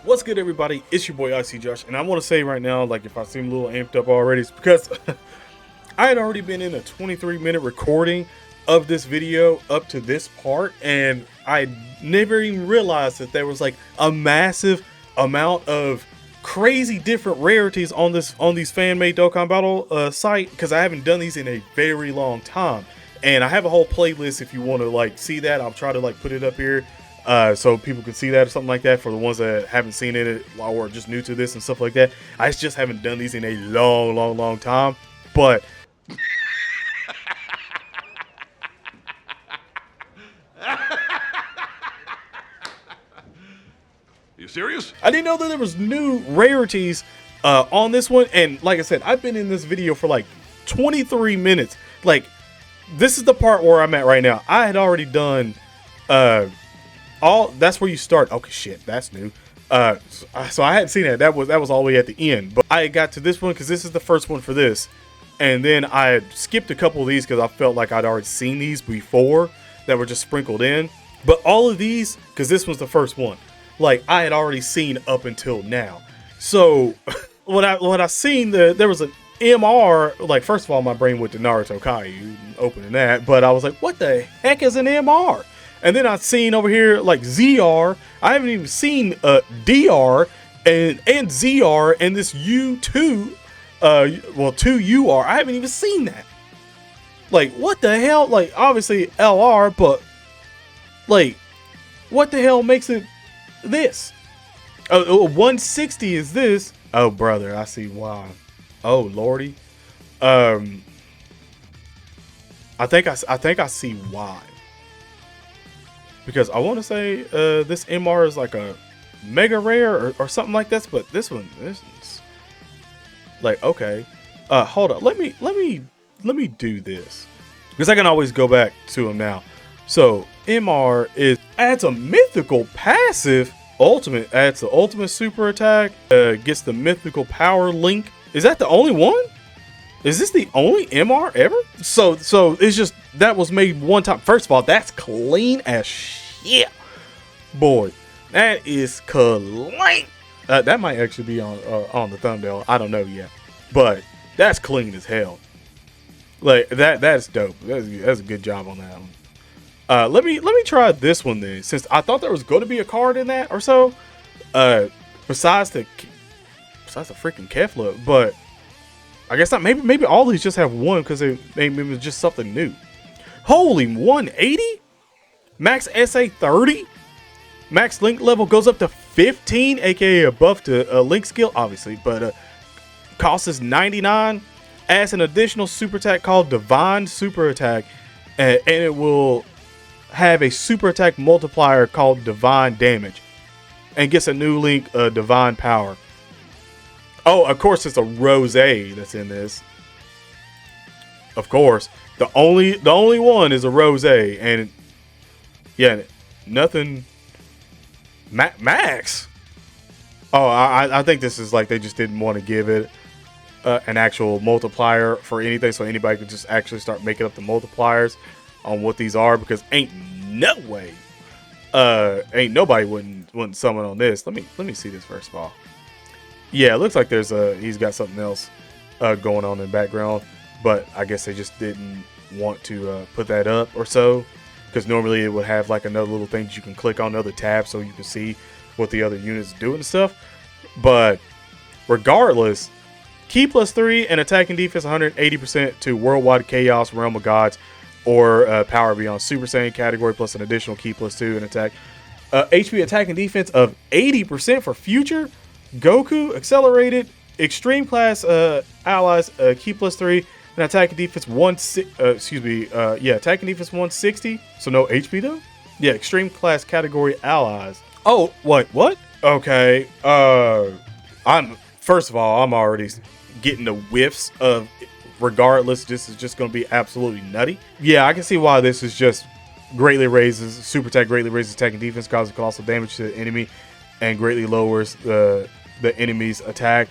What's good, everybody? It's your boy icjosh, and I want to say right now, like, if I seem a little amped up already, it's because I had already been in a 23-minute recording of this video up to this part, and I never even realized that there was like a massive amount of crazy different rarities on these fan-made Dokkan Battle site, because I haven't done these in a very long time. And I have a whole playlist if you want to like see that. I'll try to like put it up here so people can see that or something like that for the ones that haven't seen it or just new to this and stuff like that. I just haven't done these in a long time. But you serious? I didn't know that there was new rarities on this one. And like I said, I've been in this video for like 23 minutes. Like, this is the part where I'm at right now. I had already done that's where you start. Okay, shit, that's new. So I hadn't seen that. That was all the way at the end. But I got to this one because this is the first one for this. And then I had skipped a couple of these because I felt like I'd already seen these before that were just sprinkled in. But all of these, because this was the first one, like I had already seen up until now. So when I seen there was an MR, like, first of all, my brain went to Naruto Kaiju opening that, but I was like, what the heck is an MR? And then I've seen over here like ZR. I haven't even seen DR and ZR and this U2, 2UR. I haven't even seen that. Like, what the hell? Like, obviously LR, but like, what the hell makes it this? 160 is this. Oh, brother, I see why. Oh, lordy. I think I see why. Because I want to say this MR is like a mega rare or something like this, but this is like, okay. Hold up. Let me do this, because I can always go back to him now. So MR adds a mythical passive ultimate, adds the ultimate super attack, gets the mythical power link. Is that the only one? Is this the only MR ever? So it's just, that was made one time. First of all, that's clean as shit. Boy, that is clean. That might actually be on the thumbnail. I don't know yet. But that's clean as hell. Like, that's dope. That's a good job on that one. Let me try this one then, since I thought there was going to be a card in that or so. Besides the freaking Kefla, but I guess not. Maybe all these just have one because maybe it was just something new. Holy, 180? Max SA 30? Max link level goes up to 15, aka a buff to link skill, obviously, but cost is 99. Adds an additional super attack called Divine Super Attack, and it will have a super attack multiplier called Divine Damage, and gets a new link, Divine Power. Oh, of course, it's a Rosé that's in this. Of course, the only one is a Rosé, and yeah, nothing. Max. Oh, I think this is like they just didn't want to give it an actual multiplier for anything, so anybody could just actually start making up the multipliers on what these are, because ain't no way, ain't nobody wouldn't summon on this. Let me see this first of all. Yeah, it looks like he's got something else going on in the background, but I guess they just didn't want to put that up or so, because normally it would have like another little thing that you can click on, another tab, so you can see what the other units do and stuff. But regardless, key +3 and attack and defense 180% to Worldwide Chaos, Realm of Gods, or Power Beyond Super Saiyan category, plus an additional key +2 and attack. HP attack and defense of 80% for future Goku accelerated extreme class allies, key +3 and attack and defense attack and defense 160. So no HP though. Yeah, extreme class category allies. Oh, what? Okay. First of all, I'm already getting the whiffs of. Regardless, this is just going to be absolutely nutty. Yeah, I can see why this is just greatly raises super attack, greatly raises attack and defense, causes colossal damage to the enemy, and greatly lowers the enemy's attack.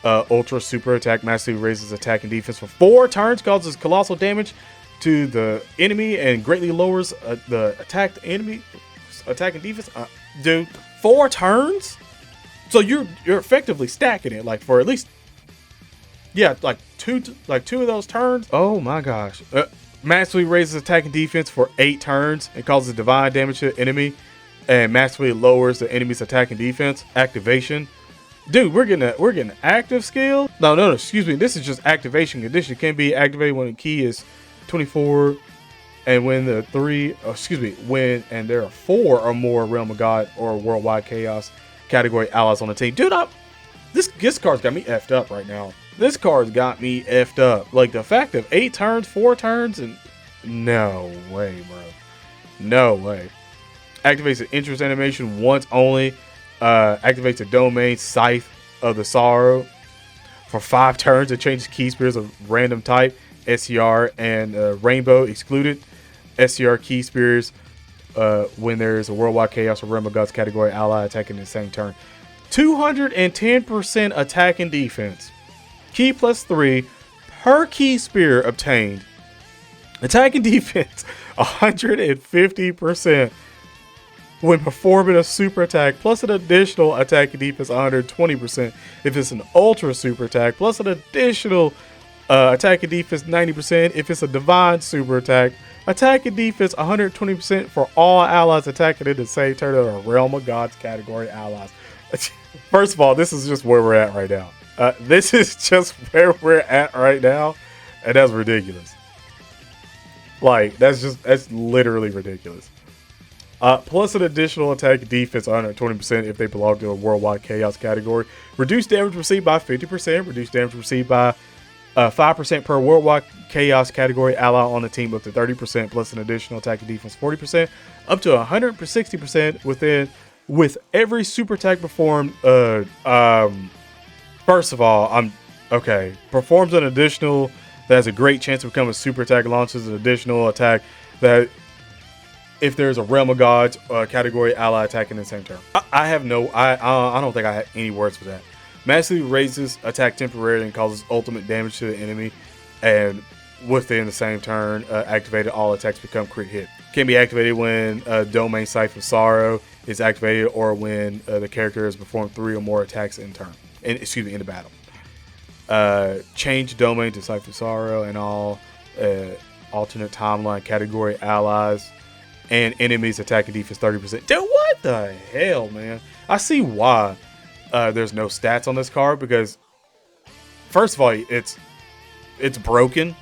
Ultra super attack massively raises attack and defense for 4 turns, causes colossal damage to the enemy, and greatly lowers the attacked enemy attack and defense. Dude, 4 turns? So you're effectively stacking it like for at least, yeah, like two of those turns. Oh my gosh. Massively raises attack and defense for 8 turns and causes divine damage to the enemy, and massively lowers the enemy's attack and defense. Activation. Dude, we're getting active skill. No, excuse me. This is just activation condition. It can be activated when the key is 24, and when when and there are 4 or more Realm of God or Worldwide Chaos category allies on the team. Dude, this card's got me effed up right now. This card's got me effed up. Like the fact of 8 turns, 4 turns, and no way, bro. No way. Activates the interest animation once only. Activates the domain Scythe of the Sorrow for 5 turns. It changes key spears of random type, SCR and Rainbow excluded. SCR key spears when there is a Worldwide Chaos or Realm of Gods category ally attacking in the same turn. 210% attack and defense. Key +3 per key spear obtained. Attack and defense 150% when performing a super attack, plus an additional attack and defense 120% if it's an ultra super attack, plus an additional attack and defense 90% if it's a divine super attack. Attack and defense 120% for all allies attacking in the same turn of a Realm of Gods category allies. First of all, this is just where we're at right now. This is just where we're at right now, and that's ridiculous. Like, that's literally ridiculous. Plus an additional attack and defense 120% if they belong to a Worldwide Chaos category. Reduced damage received by 50%. Reduced damage received by 5% per Worldwide Chaos category ally on the team up to 30%, plus an additional attack and defense 40%, up to 160% with every super attack performed. First of all, performs an additional that has a great chance to become a super attack, launches an additional attack that if there's a Realm of Gods category ally attacking in the same turn. I don't think I have any words for that. Massively raises attack temporarily and causes ultimate damage to the enemy, and within the same turn, activated, all attacks become crit hit. Can be activated when Domain Scythe of Sorrow is activated, or when the character has performed 3 or more attacks in turn. In the battle. Change domain to Scythe of Sorrow and all alternate timeline category allies and enemies attack and defense 30%. Dude, what the hell, man? I see why there's no stats on this card, because first of all, it's broken.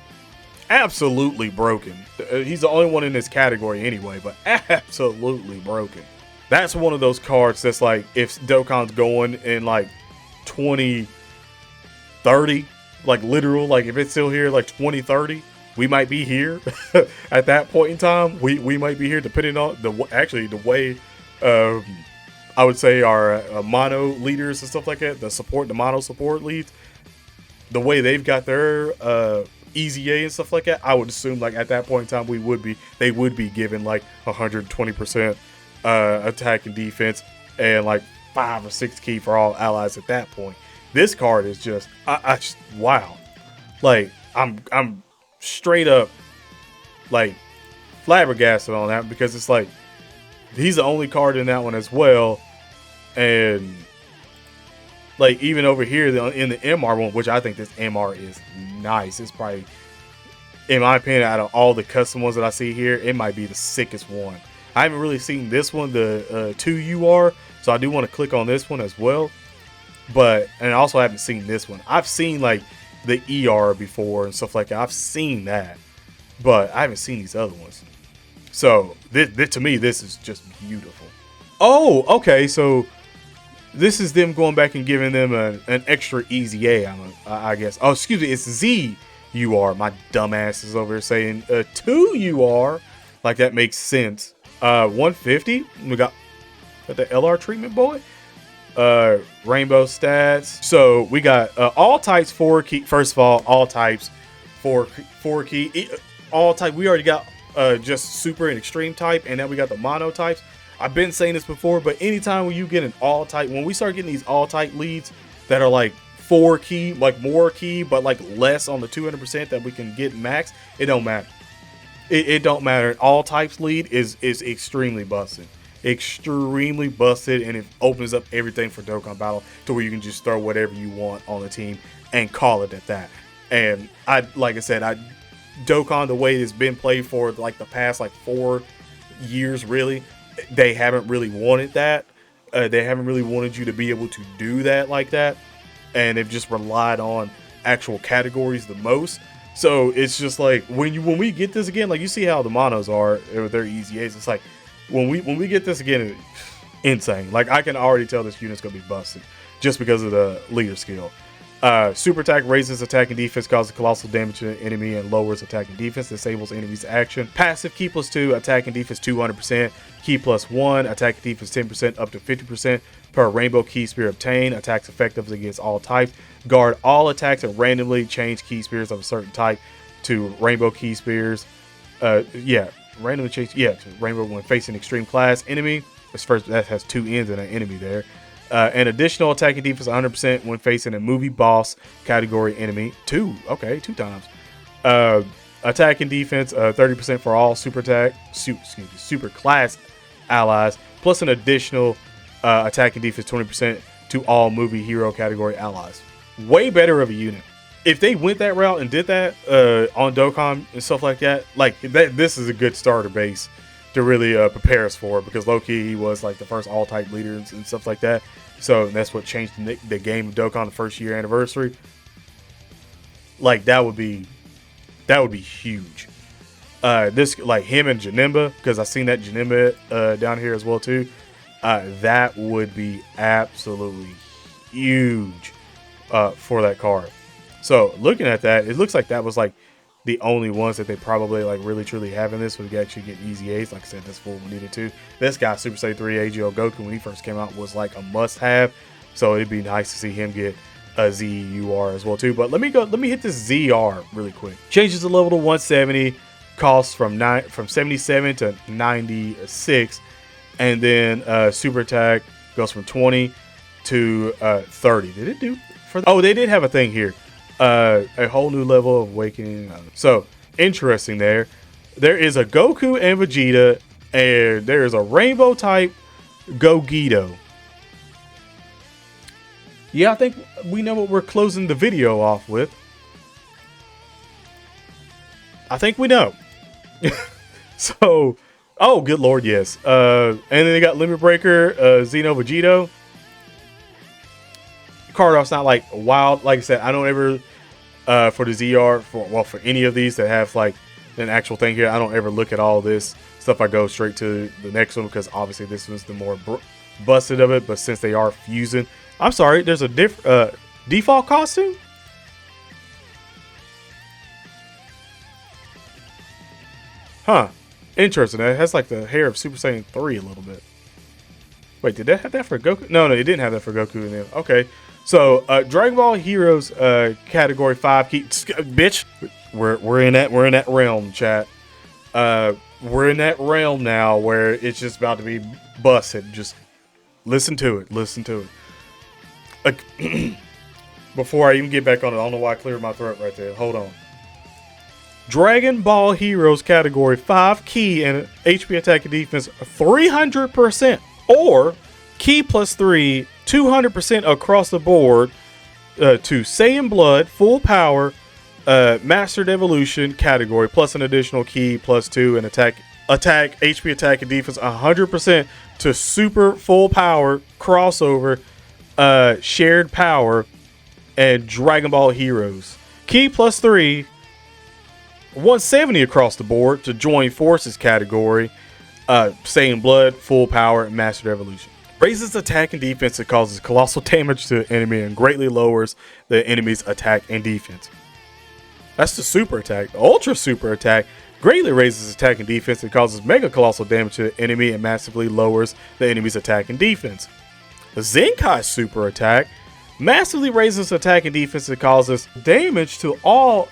Absolutely broken. He's the only one in this category anyway, but absolutely broken. That's one of those cards that's like, if Dokkan's going in like 2030, like literal, like if it's still here like 2030, we might be here at that point in time. We might be here, depending on the way I would say our mono leaders and stuff like that, the mono support leads, the way they've got their EZA and stuff like that, I would assume like at that point in time they would be given like 120% attack and defense and like 5 or 6 key for all allies at that point. This card is just, I just, wow. Like, I'm straight up, like, flabbergasted on that, because it's like, he's the only card in that one as well. And, like, even over here in the MR one, which I think this MR is nice. It's probably, in my opinion, out of all the custom ones that I see here, it might be the sickest one. I haven't really seen this one, the 2UR, so I do want to click on this one as well. And also I haven't seen this one. I've seen like the ER before and stuff like that. I've seen that, but I haven't seen these other ones. So this to me, this is just beautiful. Oh, okay. So this is them going back and giving them an extra easy A, I guess. Oh, excuse me. It's ZUR. My dumbass is over here saying 2UR. Like, that makes sense. 150. We got the LR treatment, boy. Rainbow stats. So we got all types 4 key. First of all, all types 4 key. All type. We already got just super and extreme type, and then we got the mono types. I've been saying this before, but anytime when you get an all type, when we start getting these all type leads that are like 4 key, like more key, but like less on the 200% that we can get max, it don't matter. It don't matter. All types lead is extremely busted. extremely busted, and it opens up everything for Dokkan Battle to where you can just throw whatever you want on the team and call it at that. And like I said, Dokkan, the way it's been played for like the past like 4 years, really, they haven't really wanted that. They haven't really wanted you to be able to do that like that, and they've just relied on actual categories the most. So it's just like when we get this again, like you see how the monos are with their easy A's. It's like when we get this again, it's insane. Like I can already tell this unit's gonna be busted just because of the leader skill. Super attack raises attack and defense, causes colossal damage to the enemy, and lowers attack and defense, disables enemy's action. Passive key +2, attack and defense 200%, key +1, attack and defense 10%, up to 50% per rainbow key spear obtained. Attacks effective against all types. Guard all attacks and randomly change key spears of a certain type to rainbow key spears. Randomly change, to rainbow when facing extreme class enemy. This first, that has 2 ends in an enemy there. An additional attack and defense 100% when facing a movie boss category enemy. 2 times. Attack and defense 30% for all super class allies, plus an additional attack and defense 20% to all movie hero category allies. Way better of a unit. If they went that route and did that on Dokkan and stuff like that, this is a good starter base to really prepare us for, because low-key he was like the first all-type leader and stuff like that. So that's what changed the game of Dokkan the first year anniversary. Like that would be huge. This, like him and Janemba, because I seen that Janemba down here as well too. That would be absolutely huge for that card. So looking at that, it looks like that was like the only ones that they probably like really truly have in this would actually get easy A's. Like I said, that's full we needed to. This guy, Super Saiyan 3 AGL Goku, when he first came out, was like a must-have. So it'd be nice to see him get a ZUR as well too. But let me hit this ZR really quick. Changes the level to 170, costs from 77 to 96, and then super attack goes from 20 to 30. Did it do for? Oh, they did have a thing here. A whole new level of awakening. So interesting there. There is a Goku and Vegeta, and there is a rainbow type Gogeta. Yeah, I think we know what we're closing the video off with. I think we know. So, oh, good lord, yes. And then they got Limit Breaker, Xeno Vegito. Card art's not like wild. Like I said, I don't ever for the ZR for any of these that have like an actual thing here, I don't ever look at all this stuff. I go straight to the next one because obviously this was the more busted of it. But since they are fusing, I'm sorry, there's a default costume. Huh, interesting. It has like the hair of Super Saiyan 3 a little bit. Wait, did that have that for Goku? No, it didn't have that for Goku in there. Okay. So, Dragon Ball Heroes category 5 bitch. We're in that realm, chat. We're in that realm now where it's just about to be busted. Just listen to it. Listen to it. Before I even get back on it, I don't know why I cleared my throat right there. Hold on. Dragon Ball Heroes category 5 key and HP attack and defense 300%, or key +3 200% across the board to Saiyan Blood full power Mastered Evolution category, plus an additional key +2 and attack HP attack and defense 100% to super full power crossover shared power and Dragon Ball Heroes. Key +3 170 across the board to join forces category, Saiyan Blood full power and Mastered Evolution. Raises attack and defense. It causes colossal damage to the enemy and greatly lowers the enemy's attack and defense. That's the super attack. The ultra super attack greatly raises attack and defense. It causes mega colossal damage to the enemy and massively lowers the enemy's attack and defense. The Zenkai super attack massively raises attack and defense. It causes damage to all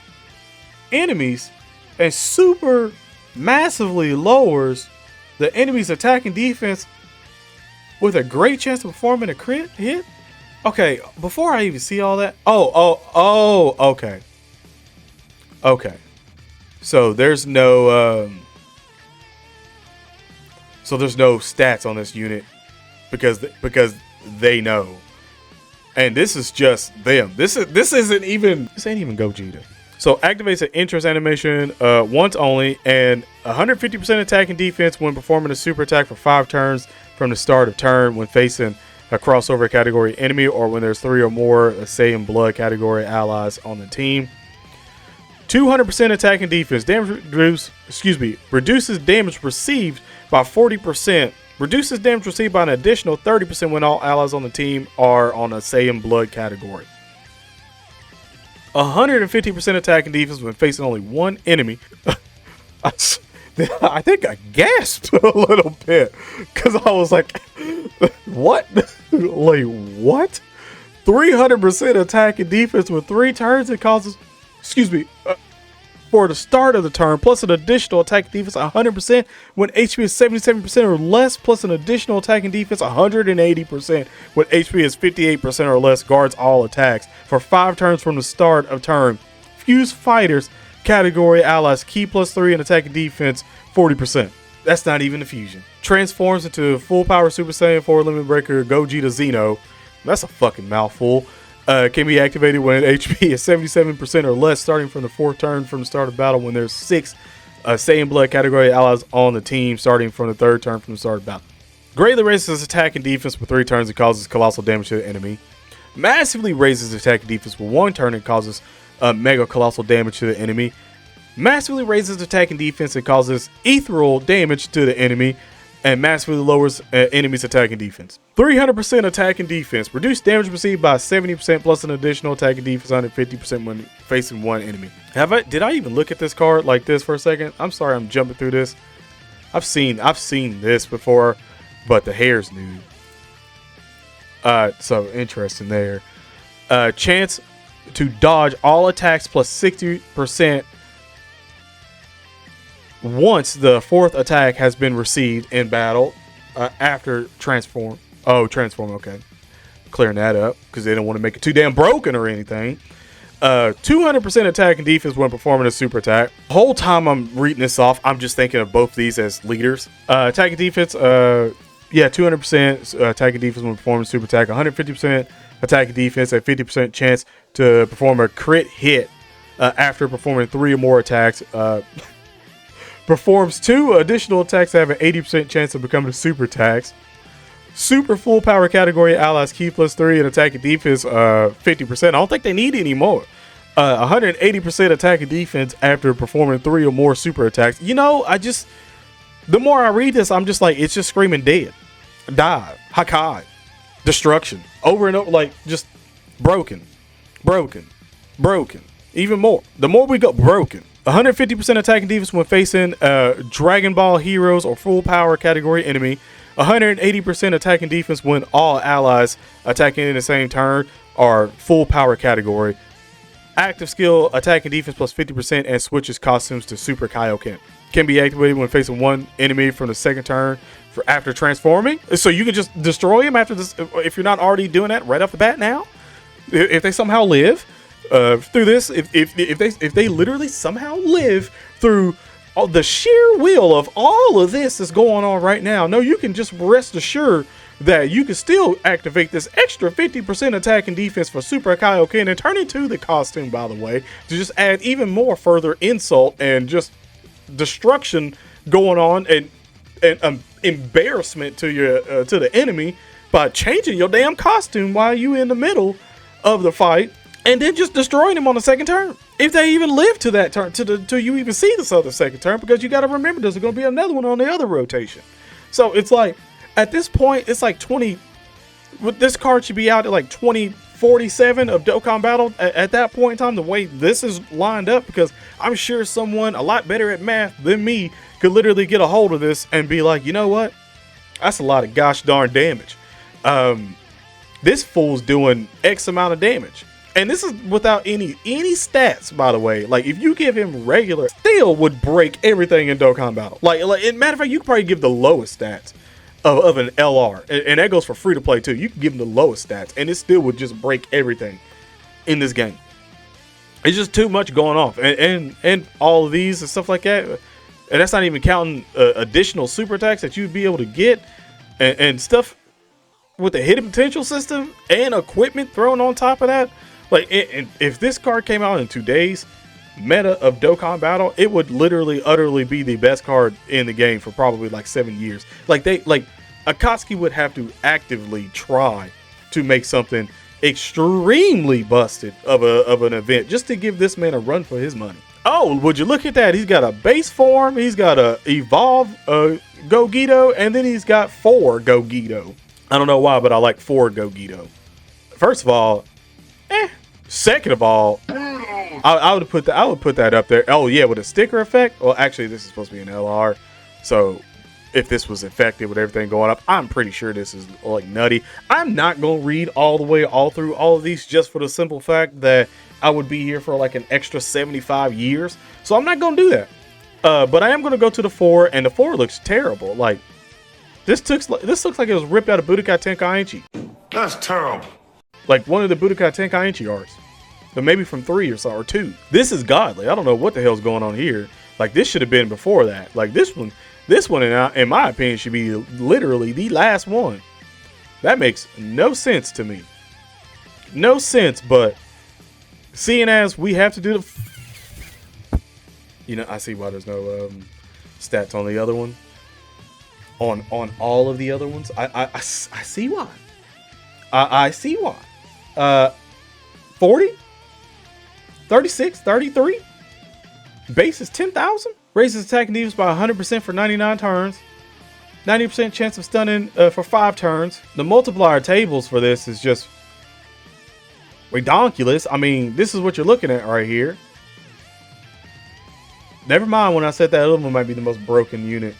enemies and super massively lowers the enemy's attack and defense with a great chance of performing a crit hit. Okay, before I even see all that. Okay. Okay. So there's no So there's no stats on this unit because they know. And this is just them. This ain't even Gogeta. So activates an interest animation once only, and 150% attack and defense when performing a super attack for 5 turns from the start of turn when facing a crossover category enemy, or when there's 3 or more Saiyan blood category allies on the team. 200% attack and defense. Reduces damage received by 40%. Reduces damage received by an additional 30% when all allies on the team are on a Saiyan blood category. 150% attack and defense when facing only one enemy. I think I gasped a little bit because I was like, what? Like, what? 300% attack and defense with 3 turns. It causes, for the start of the turn, plus an additional attack and defense 100% when HP is 77% or less, plus an additional attack and defense 180% when HP is 58% or less, guards all attacks for 5 turns from the start of turn. Fuse fighters category allies key +3 in attack and defense 40%. That's not even a fusion. Transforms into full power Super Saiyan 4 Limit Breaker Gogeta Xeno. That's a fucking mouthful. Can be activated when HP is 77% or less, starting from the 4th turn from the start of battle when there's 6 Saiyan blood category allies on the team, starting from the 3rd turn from the start of battle. Greatly raises attack and defense for 3 turns and causes colossal damage to the enemy. Massively raises attack and defense for 1 turn and causes mega colossal damage to the enemy. Massively raises attack and defense and causes ethereal damage to the enemy. And massively lowers enemies' attack and defense. 300% attack and defense. Reduce damage received by 70% plus an additional attack and defense 150% when facing one enemy. Did I even look at this card like this for a second? I'm sorry, I'm jumping through this. I've seen this before, but the hair's new. So interesting there. Chance to dodge all attacks plus 60%. Once the 4th attack has been received in battle after transform. Oh, transform, okay. Clearing that up because they don't want to make it too damn broken or anything. 200% attack and defense when performing a super attack. The whole time I'm reading this off, I'm just thinking of both these as leaders. Attack and defense, 200% attack and defense when performing a super attack. 150% attack and defense at 50% chance to perform a crit hit after performing 3 or more attacks. Performs 2 additional attacks that have an 80% chance of becoming super attacks. Super full power category allies key +3 in attack and defense 50%. I don't think they need any more. 180% attack and defense after performing 3 or more super attacks. You know, the more I read this, I'm just like, it's just screaming dead, die, Hakai, destruction, over and over, like just broken. Even more. The more we go, broken. 150% attack and defense when facing Dragon Ball heroes or full power category enemy. 180% attack and defense when all allies attacking in the same turn are full power category. Active skill attack and defense plus 50% and switches costumes to Super Kaioken. Can be activated when facing one enemy from the 2nd turn after transforming. So you can just destroy him after this if you're not already doing that right off the bat now. If they somehow live through this, if they literally somehow live through the sheer will of all of this that's going on right now, no, you can just rest assured that you can still activate this extra 50% attack and defense for Super Kaioken and turn into the costume, by the way, to just add even more further insult and just destruction going on and embarrassment to your to the enemy by changing your damn costume while you in the middle of the fight. And then just destroying him on the 2nd turn. If they even live to that turn, till you even see this other 2nd turn, because you got to remember there's going to be another one on the other rotation. So it's like, at this point, it's like 20. This card should be out at like 2047 of Dokkan Battle at that point in time, the way this is lined up, because I'm sure someone a lot better at math than me could literally get a hold of this and be like, you know what? That's a lot of gosh darn damage. This fool's doing X amount of damage. And this is without any stats, by the way. Like, if you give him regular, still would break everything in Dokkan Battle. Like matter of fact, you could probably give the lowest stats of an LR. And that goes for free to play too. You can give him the lowest stats and it still would just break everything in this game. It's just too much going off. And all of these and stuff like that. And that's not even counting additional super attacks that you'd be able to get and stuff with the hidden potential system and equipment thrown on top of that. Like, if this card came out in today's meta of Dokkan Battle, it would literally, utterly be the best card in the game for probably like 7 years. Like, Akatsuki would have to actively try to make something extremely busted of an event just to give this man a run for his money. Oh, would you look at that? He's got a base form, he's got a evolve Gogeta, and then he's got 4 Gogeta. I don't know why, but I like 4 Gogeta. First of all, second of all, I would put that up there. Oh yeah, with a sticker effect. Well, actually, this is supposed to be an LR, so if this was infected with everything going up, I'm pretty sure this is like nutty. I'm not gonna read all through all of these just for the simple fact that I would be here for like an extra 75 years. So I'm not gonna do that. But I am gonna go to the 4, and the 4 looks terrible. Like this looks like it was ripped out of Budokai Tenkaichi. That's terrible. Like one of the Budokai Tenkaichi arcs, but maybe from 3 or so, or 2. This is godly. I don't know what the hell's going on here. Like this should have been before that. Like this one in my opinion should be literally the last one. That makes no sense to me. No sense, but seeing as we have to do the, you know, I see why there's no stats on the other one. On all of the other ones, I see why. I see why. 40, 36, 33. Base is 10,000. Raises attack and defense by 100% for 99 turns. 90% chance of stunning for 5 turns. The multiplier tables for this is just redonkulous. I mean, this is what you're looking at right here. Never mind when I said that other one might be the most broken unit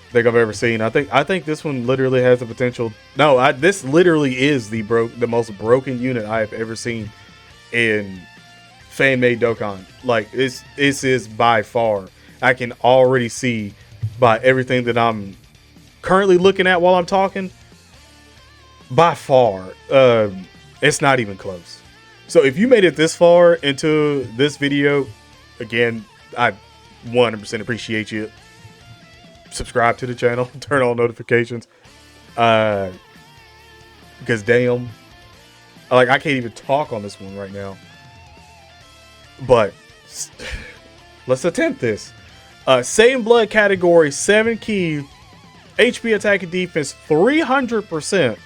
I think I've ever seen. I think this one literally has the potential. No, this literally is the most broken unit I have ever seen in fan-made Dokkan. Like this is by far. I can already see by everything that I'm currently looking at while I'm talking. By far, it's not even close. So if you made it this far into this video, again, I 100% appreciate you. Subscribe to the channel, turn on notifications, because damn, like I can't even talk on this one right now. But let's attempt this. Saiyan Blood category, 7 key, HP attack and defense 300%.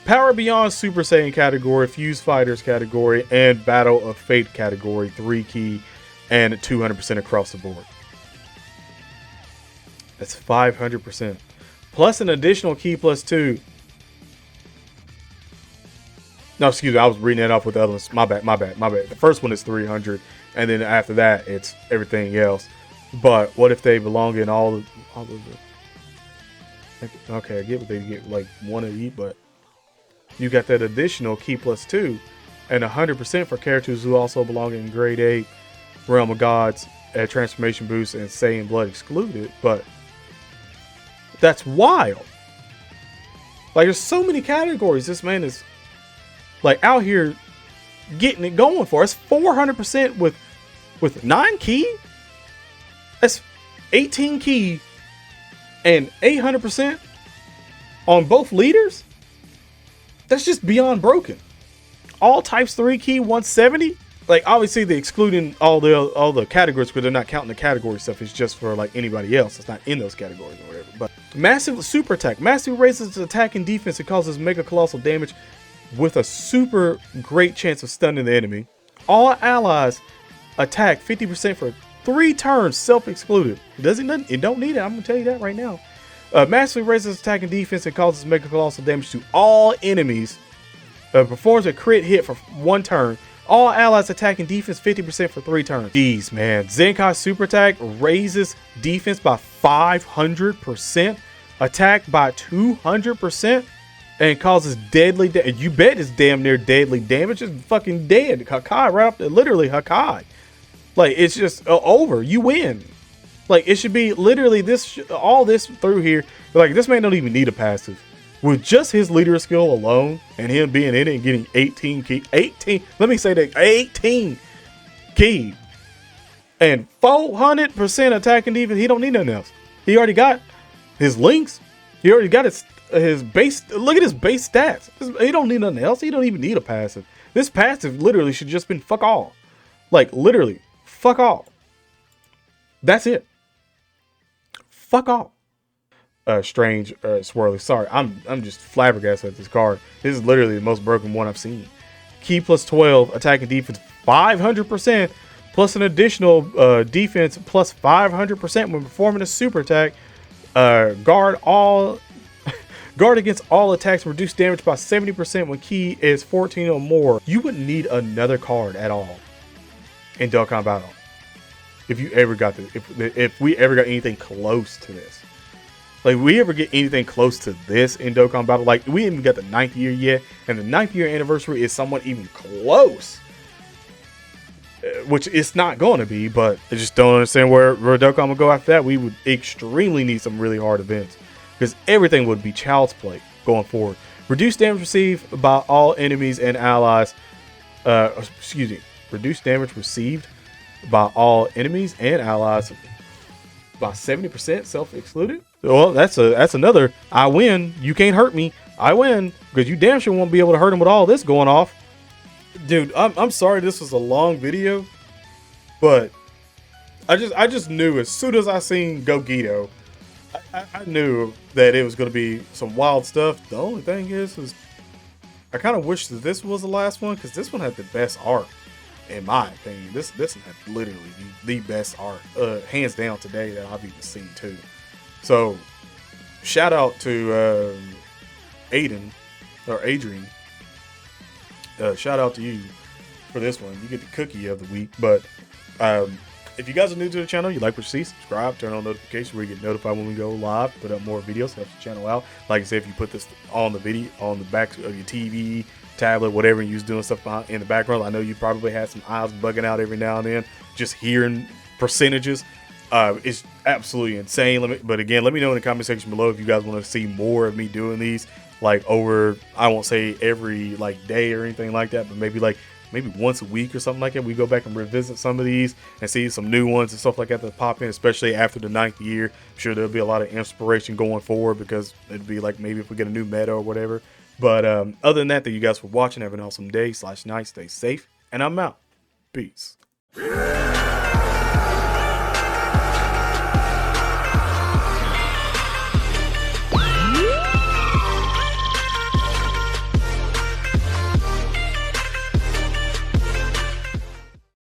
Power Beyond Super Saiyan category, Fuse Fighters category, and Battle of Fate category, 3 key and 200% across the board. That's 500%. Plus an additional key plus 2. No, excuse me. I was reading that off with the other ones. My bad. The first one is 300. And then after that, it's everything else. But what if they belong in all of the... Okay, I get what they get, like one of each, but you got that additional key plus 2 and 100% for characters who also belong in grade 8, Realm of Gods, at Transformation Boost, and Saiyan Blood excluded. But that's wild. Like, there's so many categories this man is like out here getting it going for. It's 400% with 9 key. That's 18 key and 800% on both leaders. That's just beyond broken. All types 3 key 170. Like, obviously they excluding all the categories, but they're not counting the category stuff. It's just for like anybody else. It's not in those categories or whatever. But massive super attack. Massive raises its attack and defense. It causes mega colossal damage with a super great chance of stunning the enemy. All allies attack 50% for 3 turns, self-excluded. It don't need it. I'm gonna tell you that right now. Massively raises attack and defense and causes mega colossal damage to all enemies. Performs a crit hit for 1 turn. All allies attack and defense 50% for 3 turns. Jeez, man. Zenkai super attack raises defense by 500%, attack by 200%, and causes deadly damage. You bet it's damn near deadly damage. It's fucking dead. Hakai right up there, literally Hakai. Like, it's just over. You win. Like, it should be literally this, all this through here. Like, this man don't even need a passive. With just his leader skill alone and him being in it and getting 18 key, 18, let me say that, 18 key and 400% attack and defense. He don't need nothing else. He already got his links. He already got his base. Look at his base stats. He don't need nothing else. He don't even need a passive. This passive literally should just been fuck all. Like literally fuck all. That's it. Fuck all. Strange, swirly. Sorry, I'm just flabbergasted at this card. This is literally the most broken one I've seen. Key plus 12, attack and defense 500%, plus an additional defense plus 500% when performing a super attack. Guard against all attacks, reduce damage by 70% when key is 14 or more. You wouldn't need another card at all in Dokkan Battle if you ever got this. If we ever got anything close to this. Like, we ever get anything close to this in Dokkan Battle? Like, we ain't even got the 9th year yet, and the 9th year anniversary is somewhat even close. Which it's not going to be, but I just don't understand where Dokkan will go after that. We would extremely need some really hard events, because everything would be child's play going forward. Reduce damage received by all enemies and allies. Reduce damage received by all enemies and allies by 70%, self-excluded. Well, that's another I win. You can't hurt me. I win, because you damn sure won't be able to hurt him with all this going off. Dude, I'm sorry this was a long video, but I just knew as soon as I seen Gogeta, I knew that it was going to be some wild stuff. The only thing is I kind of wish that this was the last one, because this one had the best art, in my opinion. This one had literally the best art, hands down today, that I've even seen too. So, shout out to Adrian. Shout out to you for this one. You get the cookie of the week. But if you guys are new to the channel, you like what you see, subscribe, turn on notifications where you get notified when we go live, put up more videos, helps the channel out. Like I said, if you put this on the video, on the back of your TV, tablet, whatever, and you're doing stuff in the background, I know you probably had some eyes bugging out every now and then, just hearing percentages. It's absolutely insane. But again, let me know in the comment section below if you guys want to see more of me doing these, like over, I won't say every like day or anything like that, but maybe once a week or something like that. We go back and revisit some of these and see some new ones and stuff like that that pop in, especially after the 9th year. I'm sure there'll be a lot of inspiration going forward, because it'd be like maybe if we get a new meta or whatever. But other than that, thank you guys for watching. Have an awesome day / night. Stay safe, and I'm out. Peace.